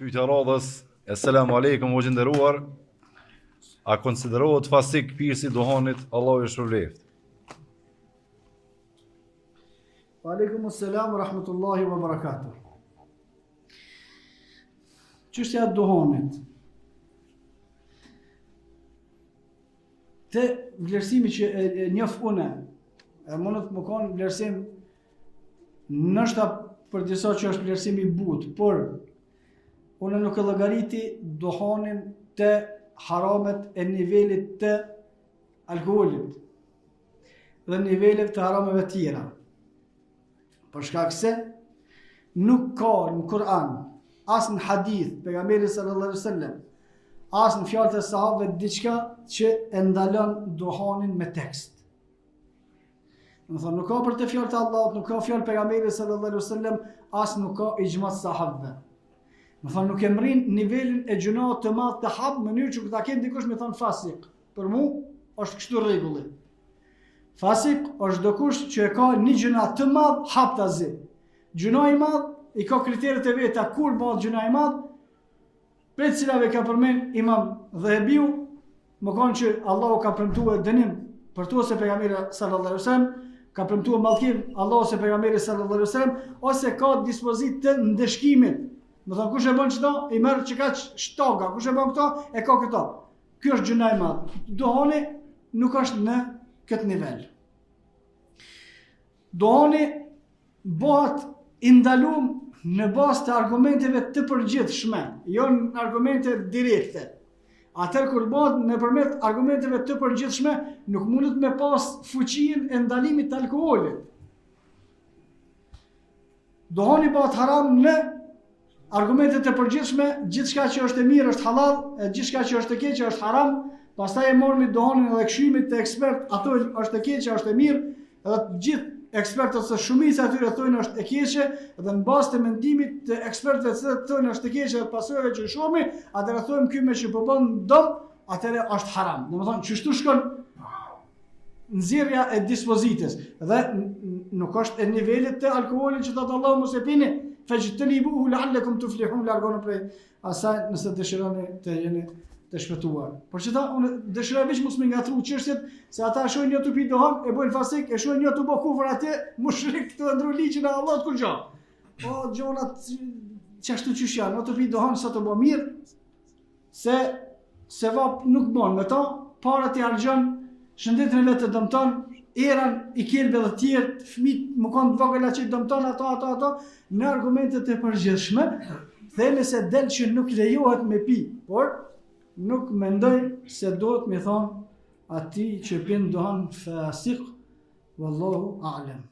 Pyetja radhës, Esselamu alaikum o gjinderuar, a konsiderohet fasik pirsi duhanit, Allahu ju shpëlbeft. Wa alaikum assalam wa rahmatullahi wa barakatuh. Çështja e duhanit. Te vlerësimi që e njoh unë, mund të më kanë vlerësim nështë për disa që është vlerësimi i butë, por unë nuk e llogariti duhanin të haramet e nivelit të alkoolit dhe nivelet të harameve tjera. Për shkak se nuk ka në Kur'an, as në hadith, pejgamberi sallallahu alaihi wasallam, as në fjalët e sahabëve diçka që e ndalon duhanin me tekst. Do të thonë nuk ka për të fjalët e Allahut, nuk ka fjalë pejgamberit sallallahu alaihi wasallam, as nuk ka ijma sahabëve. Do të thonë nuk e mrin nivelin e gjunat të madh të hap në mënyrë që ta kenë dikush me thon fasik. Për mua është kështu rregulli. Fasik është dokush që e ka një gjuna të madh hap ta zi. Gjuna i madh i ka kriteret e veta kur bëhet gjuna i madh, për të cilave ka përmend Imam Dhahabiu, më kanë që Allahu ka premtuar dënim për to se pejgamberi sallallahu alaihi wasallam ka premtuar mallkim Allahu se pejgamberi sallallahu alaihi wasallam, ose ka dispozit të ndeshkimit. Më thonë kush e bën çdo, i merr që ka shtoga, kush e bën këto, e ka këto. Ky është gjuna e madh. Duhani nuk është në këtë nivel. Duhani bëhet i ndalum në bazë të argumenteve të përgjithshme, jo në argumente direkte. Atëherë kur bëhet nëpërmjet argumenteve të përgjithshme, nuk mundet me pas fuqinë e ndalimit të alkoolit. Duhani bëhet haram në argumentet e përgjithshme, gjithçka që është e mirë është halal, e gjithçka që është e keqe është haram. Pastaj e morëm duhanin edhe këshillimit të ekspert, ato është e keqe, është e mirë, edhe të gjithë ekspertët së shumica atyre thonë është e keqe, dhe në bazë të mendimit të ekspertëve që thonë është e keqe dhe pasojave që shohim, atëherë thonë ky me që po bën dom, atëherë është haram. Domethënë çështu shkon nxjerrja e dispozitës, dhe nuk është e nivelit të alkoolit që thotë Allahu mos e pini, fajtanibuhu la'allakum tuflihun, largoni prej asaj nëse dëshironi të jeni të shpëtuar. Por që ta unë dëshiroj veç mos më ngatru çështjet, se ata shohin jo të pi dohan, e bojnë fasik, e shohin jo të bë kufër atje, mushrik të ndru ligjin e Allahut kur gjao. O gjonat çashtu çish janë, o të pi dohan sa të bë mirë, se vap nuk bën me ta, parat i harxhon, shëndetin e vet të dëmton, eran i kelbe dhe tjerë, fëmijët më kanë të vogël që dëmton ato në argumentet e përgjithshme, themi se del që nuk lejohet me pi, por nuk mendoj se duhet me thonë ati që pin duhan fasik, wallahu a'lam.